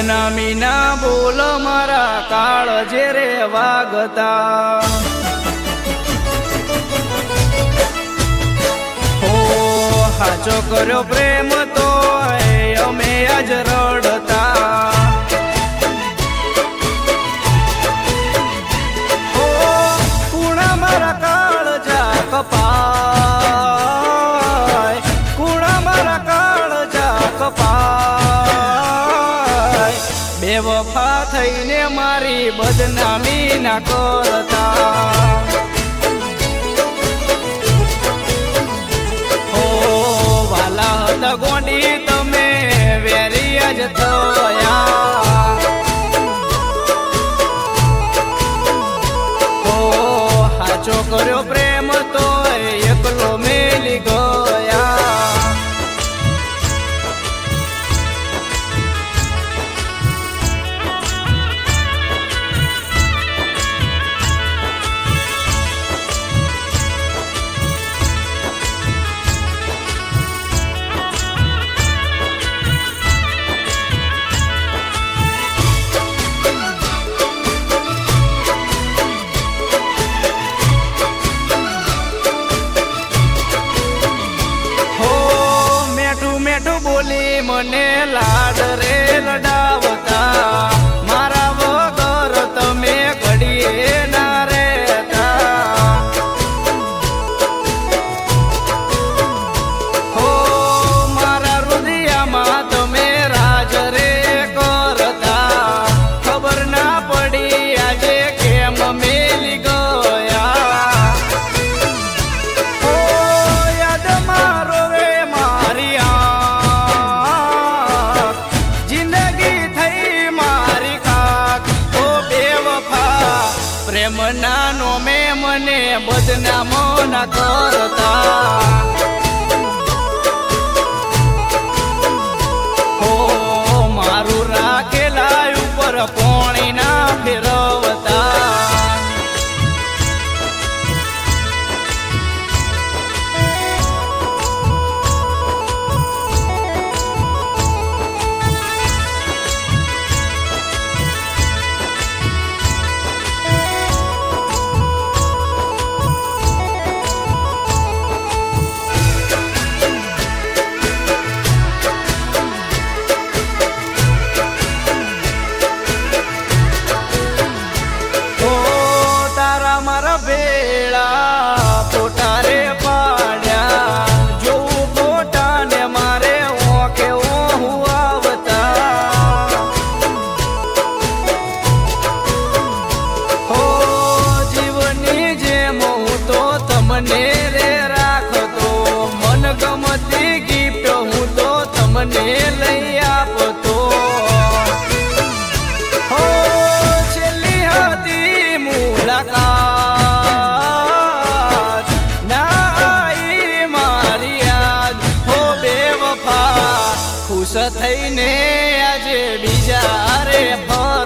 બદનામી ના બોલ મારા કાળ જે રે વાગતા હો હાચો કર્યો પ્રેમ તો અમે આજ રડતા હો કુણા મારા કાળ જા કપાય કુણા મારા કાળ જા કપાય બેવફા થઈને મારી બદનામી ના કરતા હો વાલા હતા ગોંડી તમે વેરિયા જ થયા હો હાચો કર્યો પ્રેમ તો એકલો મેલી ગયા બોલી મને લાડ રે લડાવતા મારા વગર તમે ઘડીએ ના રહેતા હો મારા હૃદયમાં તમે રાજ રે કરતા ખબર ના પડી આજે કેમ મેલી ગયા હો યાદ મારો રે મારી પ્રેમ નાનો મેં મને બદનામો ના કરતા હો મારું રાખેલા ઉપર પોણી ના ફેરવતા ભેળા ફોટા રે પાડ્યા જોવું ફોટા ને મારે ઓકે ઓહું આવતા હો જીવની જેમ હું તો તમને રે રાખતો મન ગમતી ગિફ્ટ હું તો તમને લઈ આપતો હો છેલ્લી હતી મુલાકાત ખુશ થઈને આજે બીજા રે ફર